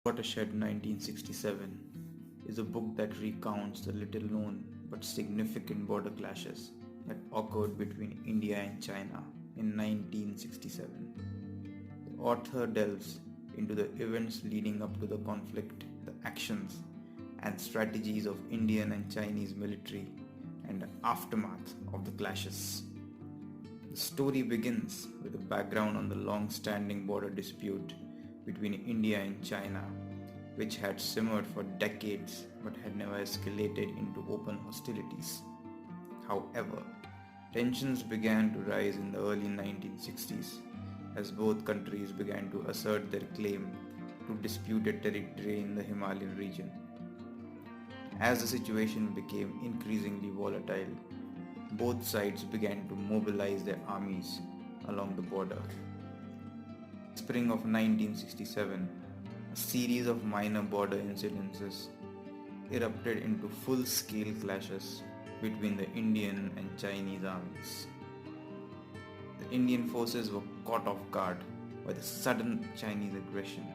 Watershed 1967 is a book that recounts the little known but significant border clashes that occurred between India and China in 1967. The author delves into the events leading up to the conflict, the actions and strategies of Indian and Chinese military, and the aftermath of the clashes. The story begins with a background on the long-standing border dispute between India and China, which had simmered for decades but had never escalated into open hostilities. However, tensions began to rise in the early 1960s as both countries began to assert their claim to disputed territory in the Himalayan region. As the situation became increasingly volatile, both sides began to mobilize their armies along the border. Spring of 1967, a series of minor border incidences erupted into full-scale clashes between the Indian and Chinese armies. The Indian forces were caught off guard by the sudden Chinese aggression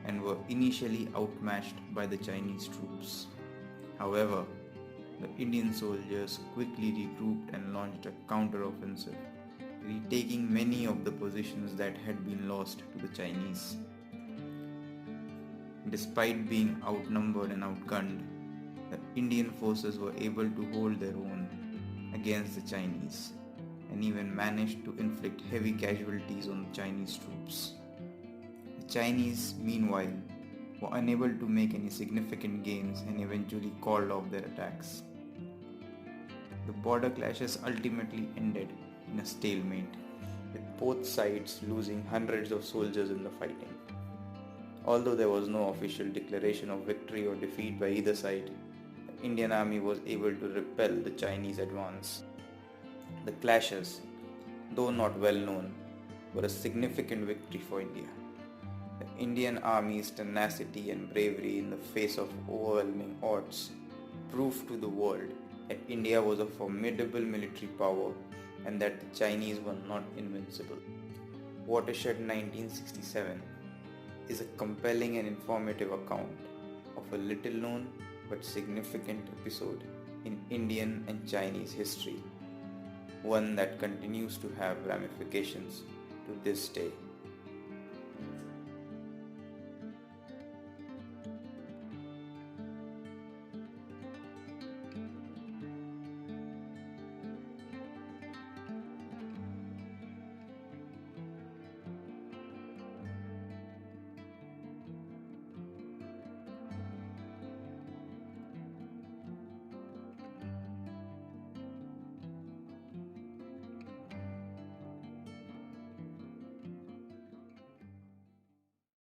and were initially outmatched by the Chinese troops. However, the Indian soldiers quickly regrouped and launched a counter-offensive, retaking many of the positions that had been lost to the Chinese. Despite being outnumbered and outgunned, the Indian forces were able to hold their own against the Chinese and even managed to inflict heavy casualties on the Chinese troops. The Chinese, meanwhile, were unable to make any significant gains and eventually called off their attacks. The border clashes ultimately ended in a stalemate, with both sides losing hundreds of soldiers in the fighting. Although there was no official declaration of victory or defeat by either side, the Indian army was able to repel the Chinese advance. The clashes, though not well known, were a significant victory for India. The Indian army's tenacity and bravery in the face of overwhelming odds proved to the world that India was a formidable military power and that the Chinese were not invincible. Watershed 1967 is a compelling and informative account of a little known but significant episode in Indian and Chinese history, one that continues to have ramifications to this day.